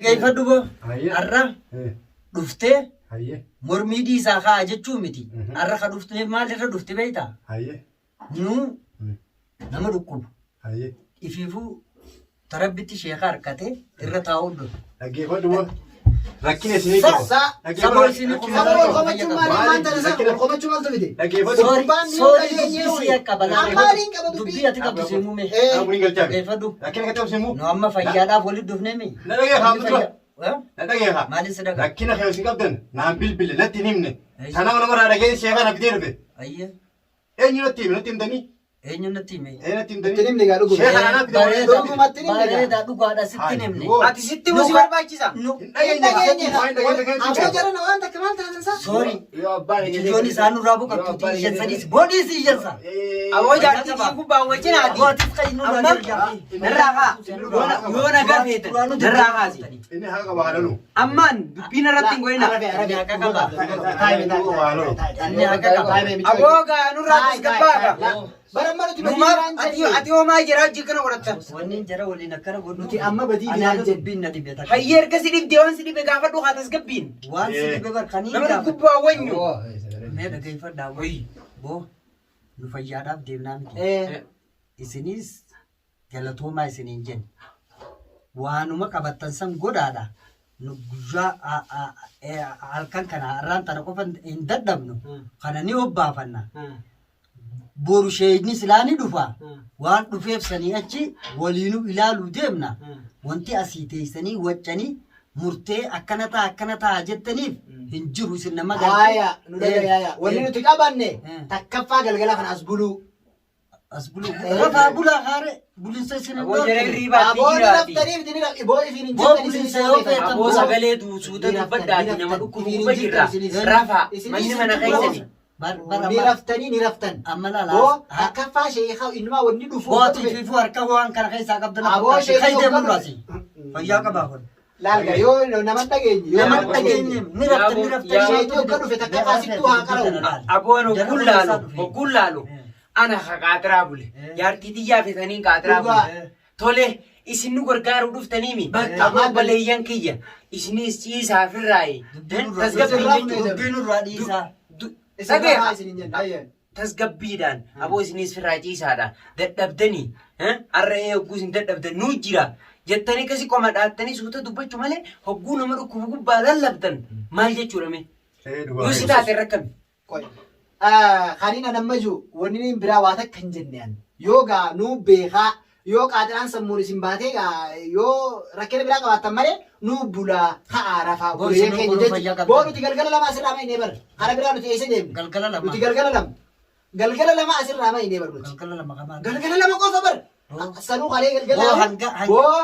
كيف دوبه أرى دفتة مرميدي ساخا أجتشو متي أرى خدفتة ما لقى دفتة بيتا نو نما ركوب إفيفو تربيتي شيخ أركته الرتاود كيف دوبه لكن سني سبول سني Eenyu natti hime. Tinimni gaa dhuguma. Dhuguma tinimni. Bareeda dhugaadha sitti nimne. Ati sitti musi barbaachisa. Aboo jara na waan takka maal taatan isaa? Sorry. Ijoon isaan nurraa boqottu iyyan sadiis. Boodhiis iyyan saa. Aboo jaartii gubbaa wajjinaati. Gootis qayi nurraa darjaa. Narraa kaa. Yoo nagaa feetan. Narraa kaasi. Inni haa qaba halalu. Ammaan dubbiin irratti hin goyina. Inni haqa qaba. Inni haqa qaba. Aboo gaa nurraa tasgabbaaga. Barammanuti ati homaa jira hojii kana godhatta. Wanni jara waliin akkana nuti amma badii dinaan dubbiin na dhibeta. Hayyee erga si dhibdee waan si dhibe gaafa dhugaa tasgabbiin. Waan si dhibe barkanii. Nama gubbaa wanyu. Mee dhaggeeffadhaa wayii. Boo nu fayyaadhaaf deemnaa miti. Isinis galatoomaa isiniin jenna. Waanuma qabattan san godhaadha. Nu guyyaa halkan kana har'aan tana qofa hin dadhabnu. Kana ni hobbaafanna. Boru sheeyni silaani dhufa waan dhufeef sanii achi waliinu ilaaluu deemna wanti asii teessanii waccanii murtee akkana ta'a jettaniif hin jiru isin nama galchee nu dhagayaa wanni nuti qabanne takkaffaa galgala kana as buluu rafaa bulaa haare bulinsa isin hin aboo sagalee duusuuta dubbaddaati nama dhukkuba jirra rafaa manni mana keessani ni raftan amma lala takkaffaa sheekhaa inuma wanni dhufu booti fiifu harka waan kana keessaa qabdan aboo sheekhaa deemuu raasi fayyaa qabaa kun laalga yoo nama dhageenye ni raftan sheekhaa akka dhufe takkaffaa sittuu haa qara'u aboon hogguun laalu ana qaatiraa bule jaartii xiyyaa fetanii qaatiraa bule tole isin nu gargaaruu dhuftaniimi amma baleeyyan kiyya isinis ciisaa firraayi dubbiin irraa dhiisaa tasgabbiidhaan aboo isinis firraa ciisaadha dadhabdanii har'a hogguu isin dadhabdan nuu jira jettanii kasi qoma dhaattanii suuta dubbachuu malee hogguu nama dhukkubu gubbaa lallabdan maal jechuudha mee yoo si taate rakkami. Kanina nammaju wanni biraa waa takka hin jenneen yoo gaa nuu beekaa yoo qaadiraan sammuun isin baatee yoo rakkina biraa qabaattan malee nuu bulaa haa rafaa bulee keenya jechuudha. Boo nuti galgala lama asirraa ma inni bar kana biraa nuti eessa deemne nuti galgala lama asirraa ma inni bar nuti galgala lama qofa bar sanuu qalee galgala boo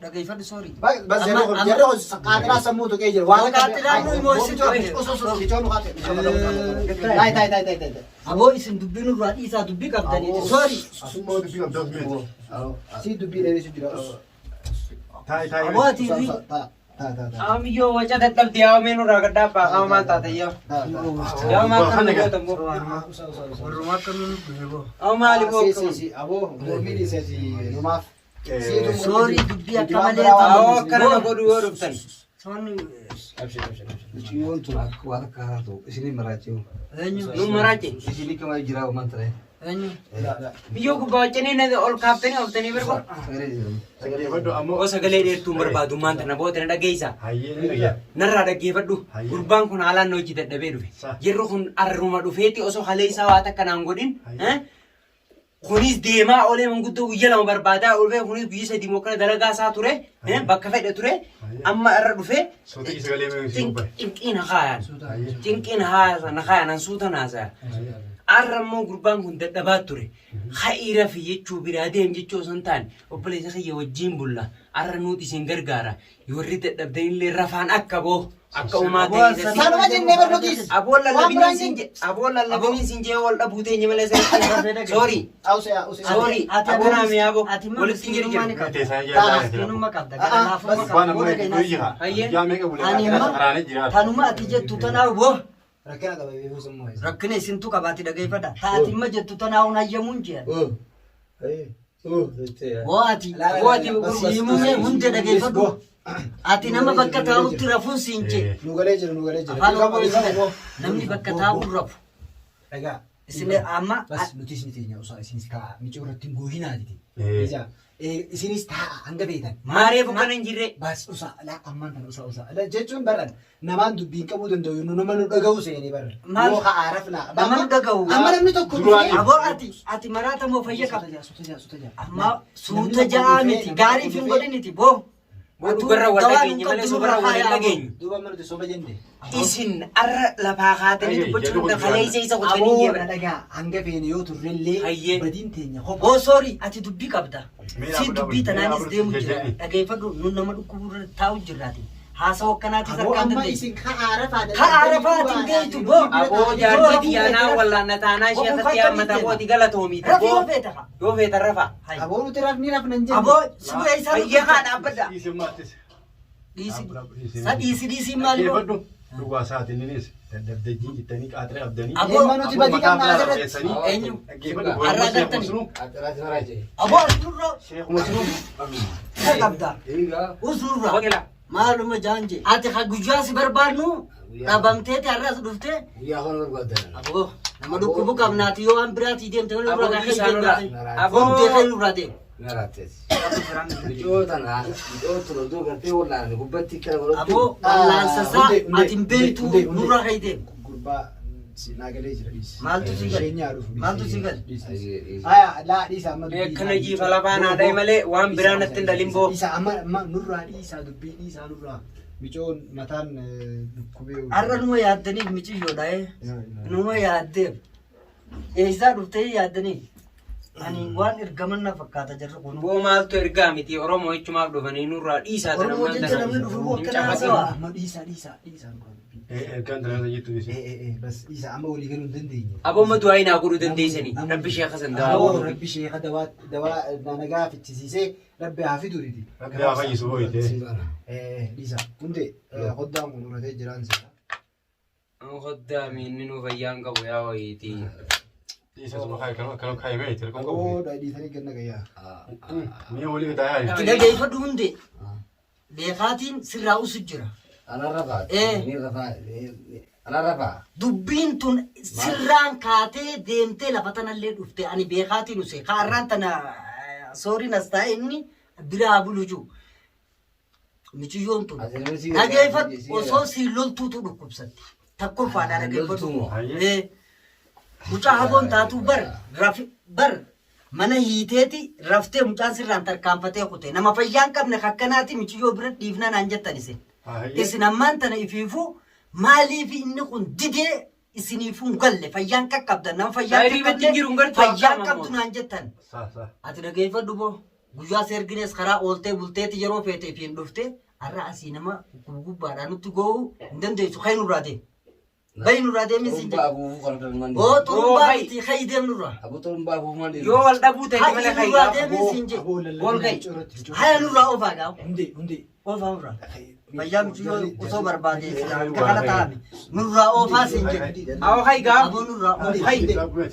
dhaggeeffadhu sorry. Bas yeroo qaadiraa sammuu tuqee jira waan qaadiraan nu immoo aboo isin dubbiin irraa dhiisaa dubbii qabdanii sorry. Si dubbii dheeressu jira. Aboo ati Amiyyo waca dadhabde yaa meen irraa gaddaabaa qaama maal taate yaa maal kan gootan boo warrumaa akkamiin boo maali boo aboo mormiin isaati numaaf sorry dubbii akka malee akkana na godhu yoo dhuftan Ciyoon tun akka waan akka haatu isinii maraachiu. nu maraache Isinii kama jiraa uumaan ta'e. biyyoo gubbaa wajjanii ol kaaftanii oftanii birba sagalee dheertuun barbaadu maanta namoota na dhageessa narraa dhaggeeffadhu gurbaan kun haalaan hojii dadhabee dhufe yeroo kun arruma dhufeeti osoo halee isaa waa takka naan godhin kunis deemaa olee manguddoo guyyaa lama barbaadaa olfee kunis guyyaa sadii mokkana dalagaa isaa ture bakka fedhe ture amma irra dhufee cinqiin haayan suuta naasaa arrammoo gurbaan kun dadhabaa ture ha'iira fi jechuu biraa deem jechuu osoo hin taane obboleessa kiyya wajjiin bulla arra nuti isin gargaara warri dadhabdan illee rafaan akka boo akka uumaa ta'e sanuma jennee barnootis aboon lallabiniin sin jee wal dhabuu teenye malee sorry aboonaa mi'aa boo walitti tanuma ati jettu tanaa boo rakkina qaba beekuu sammuu isa. rakkina isintu qabaati dhaggeeffadha taati imma jettu tanaa'uun hayyamuun jee Woati siimume hunde dhaggeeffadhu Ati nama bakka taa'utti rafuun siin jee. Nu galee jira nu galee jira. Afaan Oromoo namni bakka taa'u rafu. Dhagaa. Isin amma Bas nuti isin teenya osoo isinis kaa micoo irratti goohinaati. Ija isinis taa'a hanga beekan. Maareef kan hin jirre. Bas usa la amman kan usa. Jechuun baran namaan dubbiin qabuu danda'u nu nama nu dhaga'u seenii baran. Yoo haaraf na. nama nu dhaga'u. Amma namni tokko Aboo ati maraata moo fayya qabda. Amma suuta ja'a miti gaarii fi godhiniti boo. Dubarra wal dhageenye malee sobarra wal dhageenye. Duuba mana soba jende. Isin arra lafaa kaatanii dubbachuun dafalee isa qotanii Aboo jiran. dhagaa hanga feene yoo turrellee Hayyee. badiin teenya hopha. Oh sorry ati dubbii qabda. Miira Si abduu dubbii abduu tanaanis abduu deemu abduu jira. jedhani. Dhageeffadhu nun nama dhukkuburra taa'u jirraati. Haasawaa akkanaatis Aboo harkaan amma dandeessi. isin ka'aarafaa. Ka'aarafaatiin beektu boo. Aboo jaartii xiyyaanaa wallaan taanaa ishee irratti hammata kooti galatoomiiti. Rafi yoo feeta haa. Yoo feetan rafa. Aboo nuti rafni rafnan jenne. Aboo sibee isaa Fayyee haa dhaabbadda. Dhiisii maattis. Dhiisi maal yoo. Dhaggeeffadhu. Dhugaa isaatiinis daddabdajii jettanii qaaxiree abdanii. Aboo nuti badii qabnaa asirratti. eenyu? Dhaggeeffadhu. Har'aa galtanii. Aboo usurra. Isa qabda. Usurra. Waqila. Maaluma jaanje. Ati ha guyyaa si barbaadnu dhabamteeti har'as dhufte. Aboo nama dhukkubu qabnaati yoo waan biraatii deemte wal Aboo irraa dhiisaa nurraa. Aboo deeqee nurraa deemu. Aboo wallaansasa ati hin beektu nurraa ka'ii deemu. Gurbaa naagalee jira dhiis. Maaltu si gale? Sheenyaa dhufu. Maaltu si gale? Haya laa dhiisa amma dubbii. Akkana jiifa lafaa naadhae malee waan biraa natti hin dhalin boo. Dhiisa amma nurraa dhiisa dubbii dhiisa nurraa. Micoon mataan dhukkubee. Har'a numa yaaddaniif miciyyoodha numa yaaddeef. Eessaa dhuftee yaaddaniif. Ani waan ergaman na fakkaata jirra kun. Boo maaltu ergaa miti Oromoo jechumaaf dhufanii nurraa dhiisaa sana Oromoo jecha namni dhufu akkana haasawaa. Amma dhiisa dhiisa. Ergaan tanaa jettu dhiisee. Bas dhiisa amma walii galuu hin dandeenye. Aboomma du'aa hin haguudhu dandeessanii. Rabbi ishee akkasan Aboo daawwatu. rabbi sheeka dawaa nagaa fichisiisee rabbi haa fidu diti. Rabbi haa fayyisu hooyite. Dhiisa hundee hoddaan kun uratee jiraan seera. Hoddaa miinni nu fayyaan qabu yaa wayiiti. Dhiisa suma kan kaayimee telkoon qabu. Aboo dhiisanii ganna gayyaa. Mi'a walii gataa Itti yaa'e. dhageeffadhu hundee. Beekaatiin sirraa usu jira. Dubbiin tun sirraan kaatee deemtee lafa tanallee dhufte ani beekaatiin use kaarraan tana sooriin as taa'e inni biraa bulu jiru. Miciyyoon tun dhageeffadhu osoo siin loltuutu dhukkubsatti. Takkooffaadhaa dhageeffadhu. Mucaa haboon taatu bar mana hiiteeti raftee mucaan sirraan tarkaanfatee kute nama fayyaan qabne akkanaati michiyyoo bira dhiifna naan jettan isin. Isin ammaan tana ifiifu maaliif inni kun didee isiniifuu hin galle fayyaan qaqqabdan nama fayyaan qabdu naan jettan. Ati dhageeffadhu boo guyyaa seerginees karaa ooltee bulteeti yeroo feete ifiin dhufte har'a asii nama gubbaadhaan nutti goohuu hin dandeessu ka'e nurraa deemu. Bayi nurraa deemin si jedhe. Oo xurumbaa miti ka'ii deemu nurraa. Yoo wal dhabuu ta'e malee Ka'ii nurraa deemin si jedhe. Wal gahi. Haya nurraa oofaa gaafa. Hundee. Oofaa nurraa. Fayyaa michiyyoo osoo barbaade kana taa'ame. Nurraa oofaa si jedhe. Awwa hayi gaa. Aboo nurraa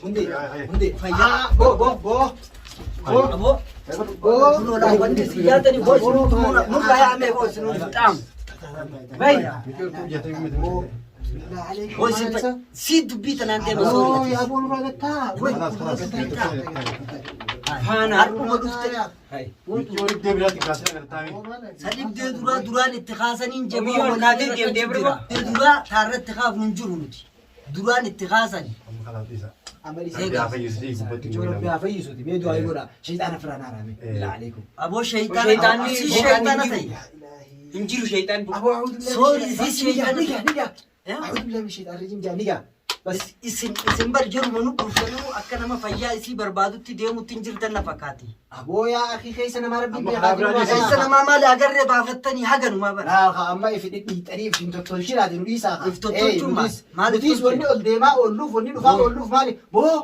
Hundee. fayyaa. Boo. Aboo. Kunuunaa wanti si yaadani boo isin nurraa yaa'amee boo isin dhaamu. Bayi. Boo isin si dubbii tanaan deema soorri. Aboo nurraa gattaa. Faana. Har'uma dhufte. Michoo dhibdee biraatti kaasee kan taa'e. Sadibdee duraan itti kaasaniin jabaa Biyyoon kaatee deemtee biroo. Duraa taarratti kaafnu hin jiru nuti. Duraan itti kaasani. Amma kanaan dhiisa. Amma Rabbi haa fayyisuu gubbatti Michoo rabbi haa fayyisuuti. Mee du'aa godha. Shayxaana firaan haarame. Ilaaleikum. Aboo Shayxaanni si shayxaana ta'e. Hin jiru shayxaan. Aboo a'uudhu billahi. Sorry, si shayxaana ta'e. Niga. A'uudhu billahi min shayxaan rajim jaa niga. Isin bar jiru manu dhufanii akka nama fayyaa isii barbaadutti deemutti hin jirtan na fakkaati. Aboo yaa akhi keessa nama rabbi Amma beekaa karaa biraa Keessa namaa maali agarree baafattanii haganumaa bara. amma ifi dhidhiixanii ifi tottolchinaati nu dhiisaa. If tottolchuun maal? Nutis wanni ol deemaa oolluuf wanni dhufaa oolluuf maali? Boo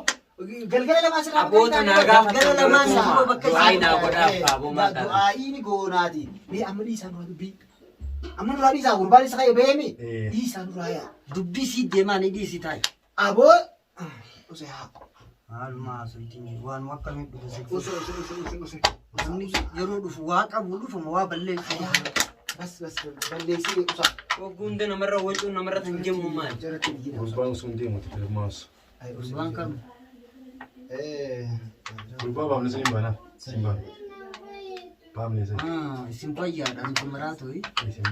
galgala lamaa sirraa Aboota naagaaf Galgala lamaan immoo bakka du'aayi naa godhaaf aboo maataa. du'aayiin goonaati. Mee amma dhiisaa nurraa dubbii. Amma nurraa dhiisaa gurbaan isa ka'e beemi. Dhiisaa nurraa yaa. dubbii sii deemaa ni dhiisi taa'e. Aboo osoo haa. Maaluma sultiin waan akkamiin dhufu Osoo. yeroo dhufu waa qabu dhufuma waa balleessu. بس بليسي وصح وقوم ده مرة وجهنا مرة تنجم مال جرت الجيل Gurbaan sun deemu ture maas. Gurbaan kam? Gurbaa baafne sin hin baana. Sin baana. Baafne sin. Isin fayyaadhaan kun maraatu. Isin.